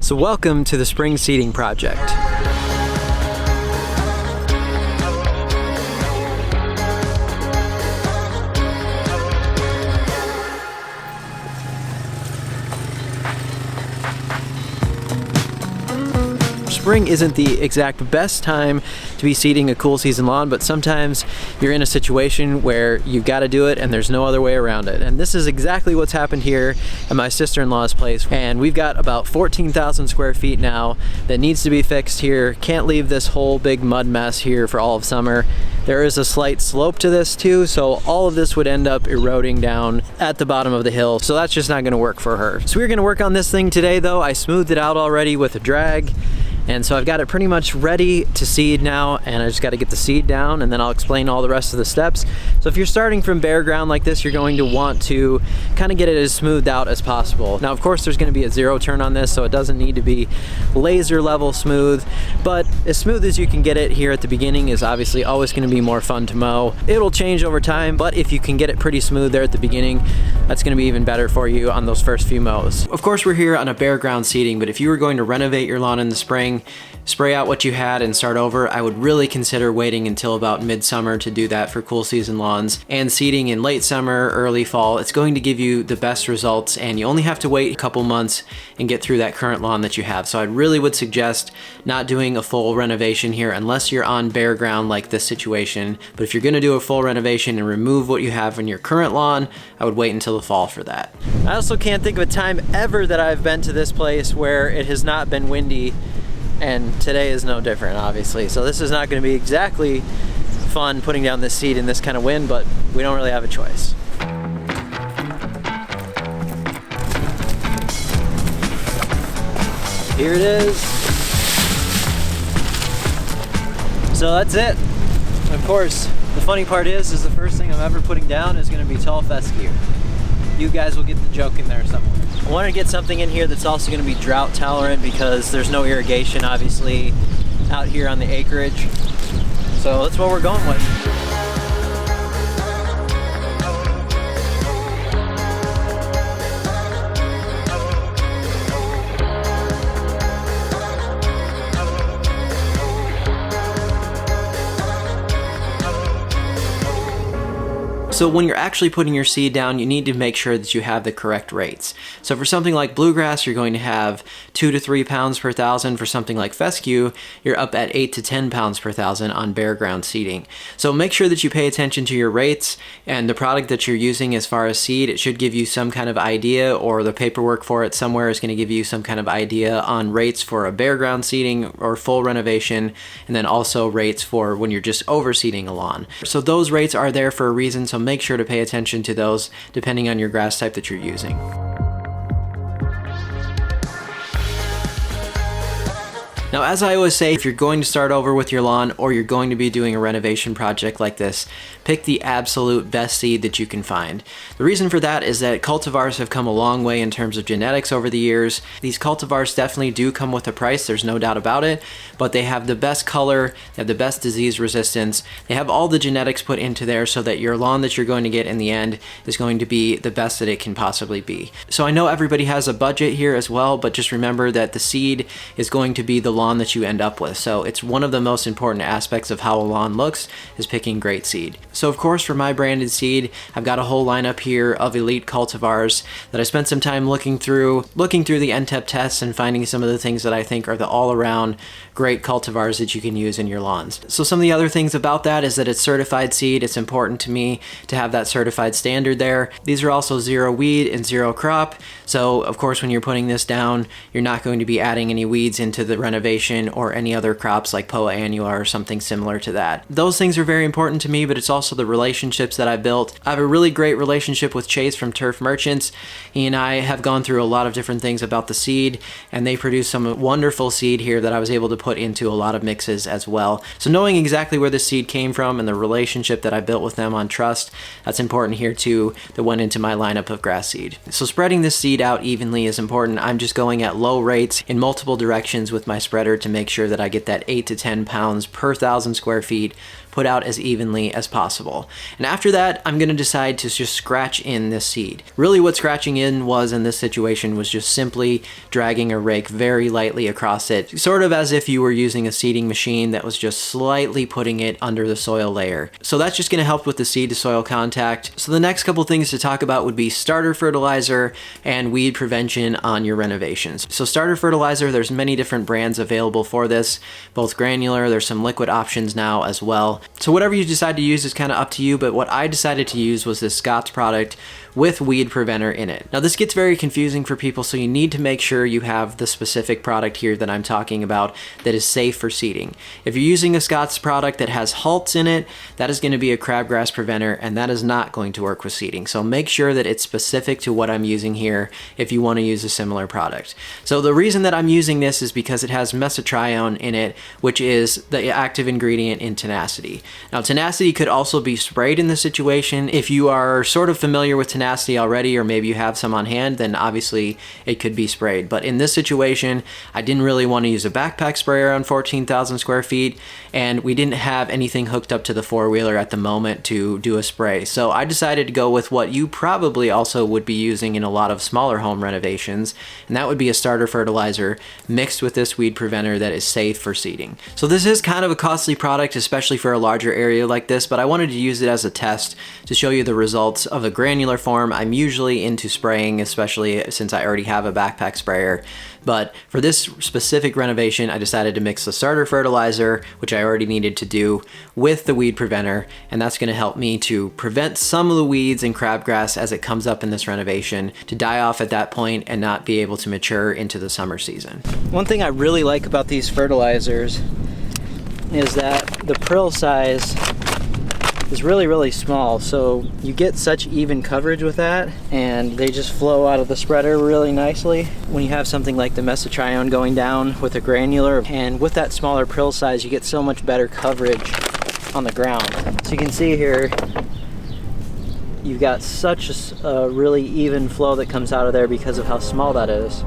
So welcome to the spring seeding project. Spring isn't the exact best time to be seeding a cool season lawn, but sometimes you're in a situation where you've got to do it and there's no other way around it. And this is exactly what's happened here at my sister-in-law's place. And we've got about 14,000 square feet now that needs to be fixed here. Can't leave this whole big mud mess here for all of summer. There is a slight slope to this too, so all of this would end up eroding down at the bottom of the hill. So that's just not gonna work for her. So we're gonna work on this thing today though. I smoothed it out already with a drag. And so I've got it pretty much ready to seed now, and I just got to get the seed down, and then I'll explain all the rest of the steps. So if you're starting from bare ground like this, you're going to want to kind of get it as smoothed out as possible. Now, of course, there's going to be a zero turn on this, so it doesn't need to be laser level smooth, but as smooth as you can get it here at the beginning is obviously always going to be more fun to mow. It'll change over time, but if you can get it pretty smooth there at the beginning, that's going to be even better for you on those first few mows. Of course, we're here on a bare ground seeding, but if you were going to renovate your lawn in the spring, spray out what you had and start over, I would really consider waiting until about midsummer to do that for cool season lawns. And seeding in late summer, early fall, it's going to give you the best results, and you only have to wait a couple months and get through that current lawn that you have. So I really would suggest not doing a full renovation here unless you're on bare ground like this situation. But if you're gonna do a full renovation and remove what you have from your current lawn, I would wait until the fall for that. I also can't think of a time ever that I've been to this place where it has not been windy. And today is no different, obviously. So this is not going to be exactly fun putting down this seed in this kind of wind, but we don't really have a choice. Here it is. So that's it. Of course, the funny part is the first thing I'm ever putting down is going to be tall fescue. You guys will get the joke in there somewhere. I want to get something in here that's also going to be drought tolerant because there's no irrigation obviously out here on the acreage. So that's what we're going with. So when you're actually putting your seed down, you need to make sure that you have the correct rates. So for something like bluegrass, you're going to have 2 to 3 pounds per thousand. For something like fescue, you're up at 8 to 10 pounds per thousand on bare ground seeding. So make sure that you pay attention to your rates and the product that you're using as far as seed. It should give you some kind of idea, or the paperwork for it somewhere is going to give you some kind of idea on rates for a bare ground seeding or full renovation, and then also rates for when you're just overseeding a lawn. So those rates are there for a reason, so make sure to pay attention to those depending on your grass type that you're using. Now, as I always say, if you're going to start over with your lawn or you're going to be doing a renovation project like this, pick the absolute best seed that you can find. The reason for that is that cultivars have come a long way in terms of genetics over the years. These cultivars definitely do come with a price, there's no doubt about it, but they have the best color, they have the best disease resistance, they have all the genetics put into there so that your lawn that you're going to get in the end is going to be the best that it can possibly be. So I know everybody has a budget here as well, but just remember that the seed is going to be the lawn that you end up with. So it's one of the most important aspects of how a lawn looks is picking great seed. So of course for my branded seed, I've got a whole lineup here of elite cultivars that I spent some time looking through the NTEP tests and finding some of the things that I think are the all-around great cultivars that you can use in your lawns. So some of the other things about that is that it's certified seed. It's important to me to have that certified standard there. These are also zero weed and zero crop. So of course when you're putting this down, you're not going to be adding any weeds into the renovation or any other crops like Poa annua or something similar to that. Those things are very important to me, but it's also the relationships that I built. I have a really great relationship with Chase from Turf Merchants. He and I have gone through a lot of different things about the seed, and they produce some wonderful seed here that I was able to put into a lot of mixes as well. So knowing exactly where the seed came from and the relationship that I built with them on trust, that's important here too, that went into my lineup of grass seed. So spreading this seed out evenly is important. I'm just going at low rates in multiple directions with my spreader to make sure that I get that 8 to 10 pounds per 1,000 square feet put out as evenly as possible. And after that, I'm gonna decide to just scratch in this seed. Really what scratching in was in this situation was just simply dragging a rake very lightly across it, sort of as if you were using a seeding machine that was just slightly putting it under the soil layer. So that's just gonna help with the seed to soil contact. So the next couple things to talk about would be starter fertilizer and weed prevention on your renovations. So starter fertilizer, there's many different brands available for this, both granular, there's some liquid options now as well. So whatever you decide to use is kind of up to you, but what I decided to use was this Scott's product with weed preventer in it. Now this gets very confusing for people, so you need to make sure you have the specific product here that I'm talking about that is safe for seeding. If you're using a Scott's product that has halts in it, that is going to be a crabgrass preventer, and that is not going to work with seeding. So make sure that it's specific to what I'm using here if you want to use a similar product. So the reason that I'm using this is because it has mesotrione in it, which is the active ingredient in Tenacity. Now Tenacity could also be sprayed in this situation. If you are sort of familiar with Tenacity already, or maybe you have some on hand, then obviously it could be sprayed. But in this situation, I didn't really want to use a backpack sprayer on 14,000 square feet, and we didn't have anything hooked up to the four-wheeler at the moment to do a spray. So I decided to go with what you probably also would be using in a lot of smaller home renovations, and that would be a starter fertilizer mixed with this weed preventer that is safe for seeding. So this is kind of a costly product, especially for a larger area like this, but I wanted to use it as a test to show you the results of the granular form. I'm usually into spraying, especially since I already have a backpack sprayer. But for this specific renovation, I decided to mix the starter fertilizer, which I already needed to do, with the weed preventer, and that's going to help me to prevent some of the weeds and crabgrass as it comes up in this renovation to die off at that point and not be able to mature into the summer season. One thing I really like about these fertilizers is that the prill size is really small, so you get such even coverage with that, and they just flow out of the spreader really nicely. When you have something like the mesotrione going down with a granular, and with that smaller prill size, you get so much better coverage on the ground. So you can see here, you've got such a really even flow that comes out of there because of how small that is.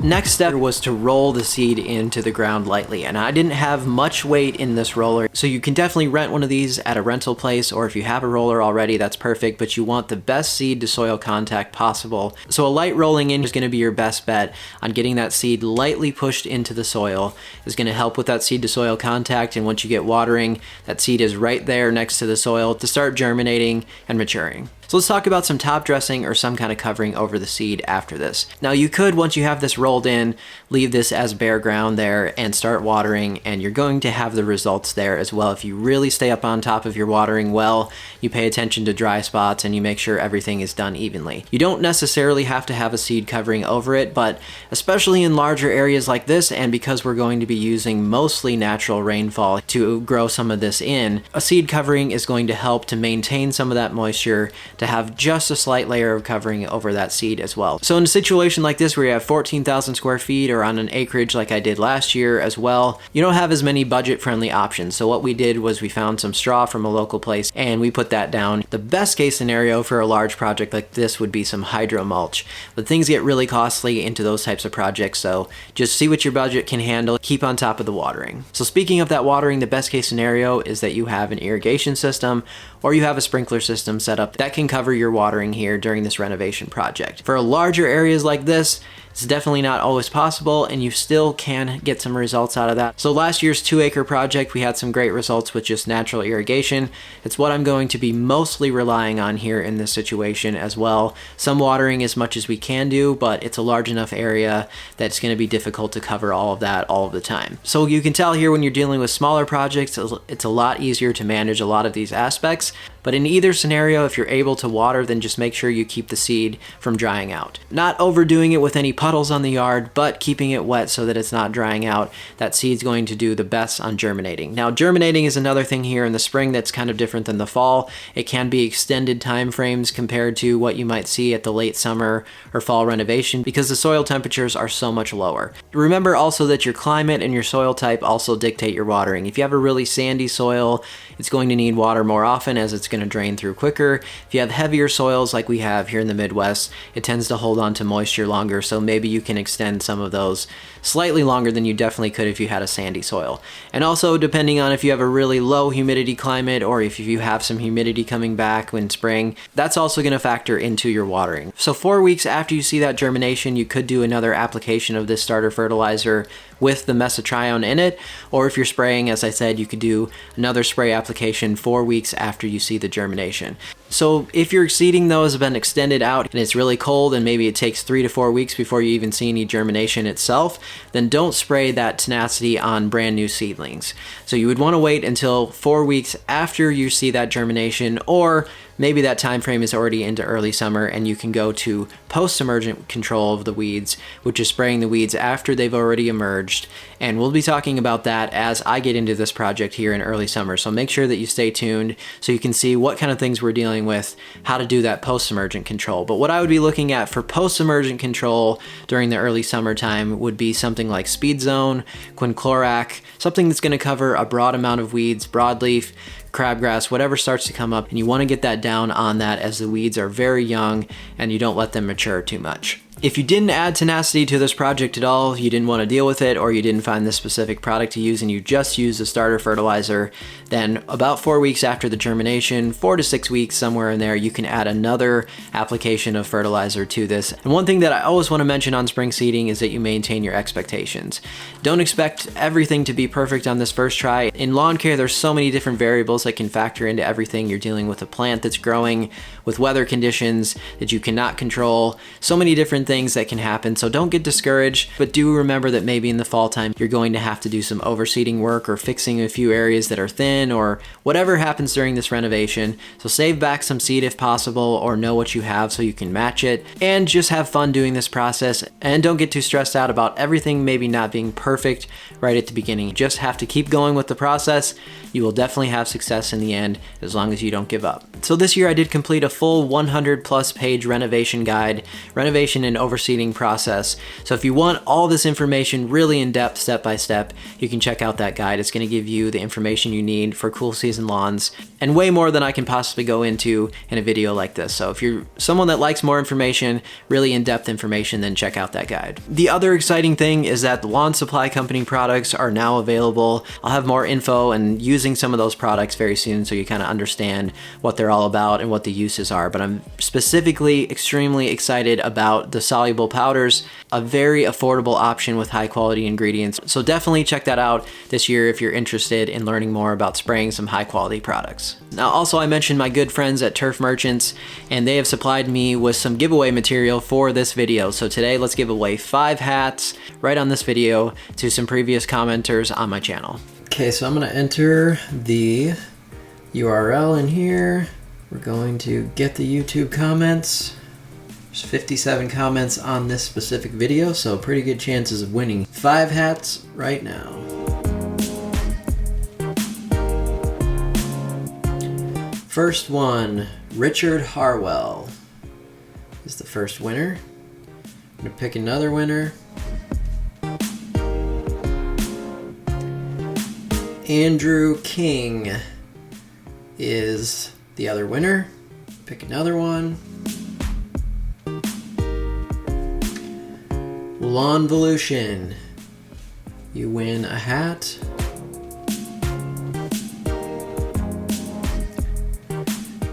Next step was to roll the seed into the ground lightly, and I didn't have much weight in this roller, so you can definitely rent one of these at a rental place, or if you have a roller already, that's perfect, but you want the best seed to soil contact possible. So a light rolling in is going to be your best bet on getting that seed lightly pushed into the soil. Is going to help with that seed to soil contact, and once you get watering, that seed is right there next to the soil to start germinating and maturing. So let's talk about some top dressing or some kind of covering over the seed after this. Now you could, once you have this rolled in, leave this as bare ground there and start watering, and you're going to have the results there as well if you really stay up on top of your watering well, you pay attention to dry spots, and you make sure everything is done evenly. You don't necessarily have to have a seed covering over it, but especially in larger areas like this, and because we're going to be using mostly natural rainfall to grow some of this in, a seed covering is going to help to maintain some of that moisture, to have just a slight layer of covering over that seed as well. So in a situation like this where you have 14,000 square feet or on an acreage like I did last year as well, you don't have as many budget-friendly options. So what we did was we found some straw from a local place and we put that down. The best case scenario for a large project like this would be some hydro mulch, but things get really costly into those types of projects, so just see what your budget can handle, keep on top of the watering. So speaking of that watering, the best case scenario is that you have an irrigation system or you have a sprinkler system set up that can cover your watering here during this renovation project. For larger areas like this, it's definitely not always possible, and you still can get some results out of that. So last year's 2-acre project, we had some great results with just natural irrigation. It's what I'm going to be mostly relying on here in this situation as well. Some watering as much as we can do, but it's a large enough area that it's going to be difficult to cover all of that all of the time. So you can tell here when you're dealing with smaller projects, it's a lot easier to manage a lot of these aspects. But in either scenario, if you're able to water, then just make sure you keep the seed from drying out. Not overdoing it with any puddles on the yard, but keeping it wet so that it's not drying out, that seed's going to do the best on germinating. Now, germinating is another thing here in the spring that's kind of different than the fall. It can be extended time frames compared to what you might see at the late summer or fall renovation because the soil temperatures are so much lower. Remember also that your climate and your soil type also dictate your watering. If you have a really sandy soil, it's going to need water more often as it's going to drain through quicker. If you have heavier soils like we have here in the Midwest, it tends to hold on to moisture longer, so maybe you can extend some of those slightly longer than you definitely could if you had a sandy soil. And also, depending on if you have a really low humidity climate or if you have some humidity coming back in spring, that's also going to factor into your watering. So 4 weeks after you see that germination, you could do another application of this starter fertilizer with the mesotrione in it, or if you're spraying, as I said, you could do another spray application 4 weeks after you see the germination. So if your seeding though has been extended out and it's really cold and maybe it takes 3 to 4 weeks before you even see any germination itself, then don't spray that tenacity on brand new seedlings. So you would want to wait until 4 weeks after you see that germination, or maybe that time frame is already into early summer and you can go to post-emergent control of the weeds, which is spraying the weeds after they've already emerged. And we'll be talking about that as I get into this project here in early summer. So make sure that you stay tuned so you can see what kind of things we're dealing with, how to do that post-emergent control. But what I would be looking at for post-emergent control during the early summertime would be something like Speed Zone, quinclorac, something that's going to cover a broad amount of weeds, broadleaf, crabgrass, whatever starts to come up, and you want to get that down on that as the weeds are very young and you don't let them mature too much. If you didn't add tenacity to this project at all, you didn't want to deal with it, or you didn't find this specific product to use and you just use the starter fertilizer, then about 4 weeks after the germination, 4 to 6 weeks, somewhere in there, you can add another application of fertilizer to this. And one thing that I always want to mention on spring seeding is that you maintain your expectations. Don't expect everything to be perfect on this first try. In lawn care, there's so many different variables that can factor into everything. You're dealing with a plant that's growing, with weather conditions that you cannot control, so many different things that can happen. So don't get discouraged, but do remember that maybe in the fall time you're going to have to do some overseeding work or fixing a few areas that are thin or whatever happens during this renovation. So save back some seed if possible, or know what you have so you can match it, and just have fun doing this process. And don't get too stressed out about everything maybe not being perfect right at the beginning. You just have to keep going with the process. You will definitely have success in the end as long as you don't give up. So this year I did complete a full 100+ page renovation guide, renovation and overseeding process. So if you want all this information really in depth, step by step, you can check out that guide. It's going to give you the information you need for cool season lawns, and way more than I can possibly go into in a video like this. So if you're someone that likes more information, really in-depth information, then check out that guide. The other exciting thing is that the Lawn Supply Company products are now available. I'll have more info and using some of those products very soon so you kind of understand what they're all about and what the uses are. But I'm specifically extremely excited about the soluble powders, a very affordable option with high quality ingredients. So definitely check that out this year if you're interested in learning more about spraying some high quality products. Now also, I mentioned my good friends at Turf Merchants, and they have supplied me with some giveaway material for this video. So today let's give away 5 hats right on this video to some previous commenters on my channel. Okay, so I'm gonna enter the URL in here. We're going to get the YouTube comments. There's 57 comments on this specific video, so pretty good chances of winning 5 hats right now. First one, Richard Harwell is the first winner. I'm gonna pick another winner. Andrew King is the other winner. Pick another one. Lawnvolution, you win a hat.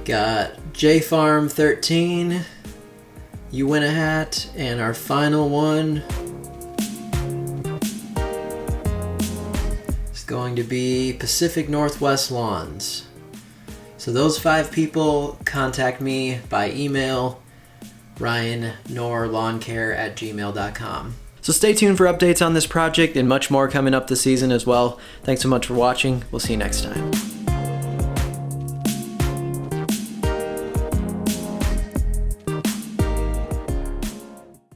Got J Farm 13, you win a hat. And our final one is going to be Pacific Northwest Lawns. So those 5 people contact me by email, ryan.knorr.lawncare@gmail.com. So stay tuned for updates on this project and much more coming up this season as well. Thanks so much for watching. We'll see you next time.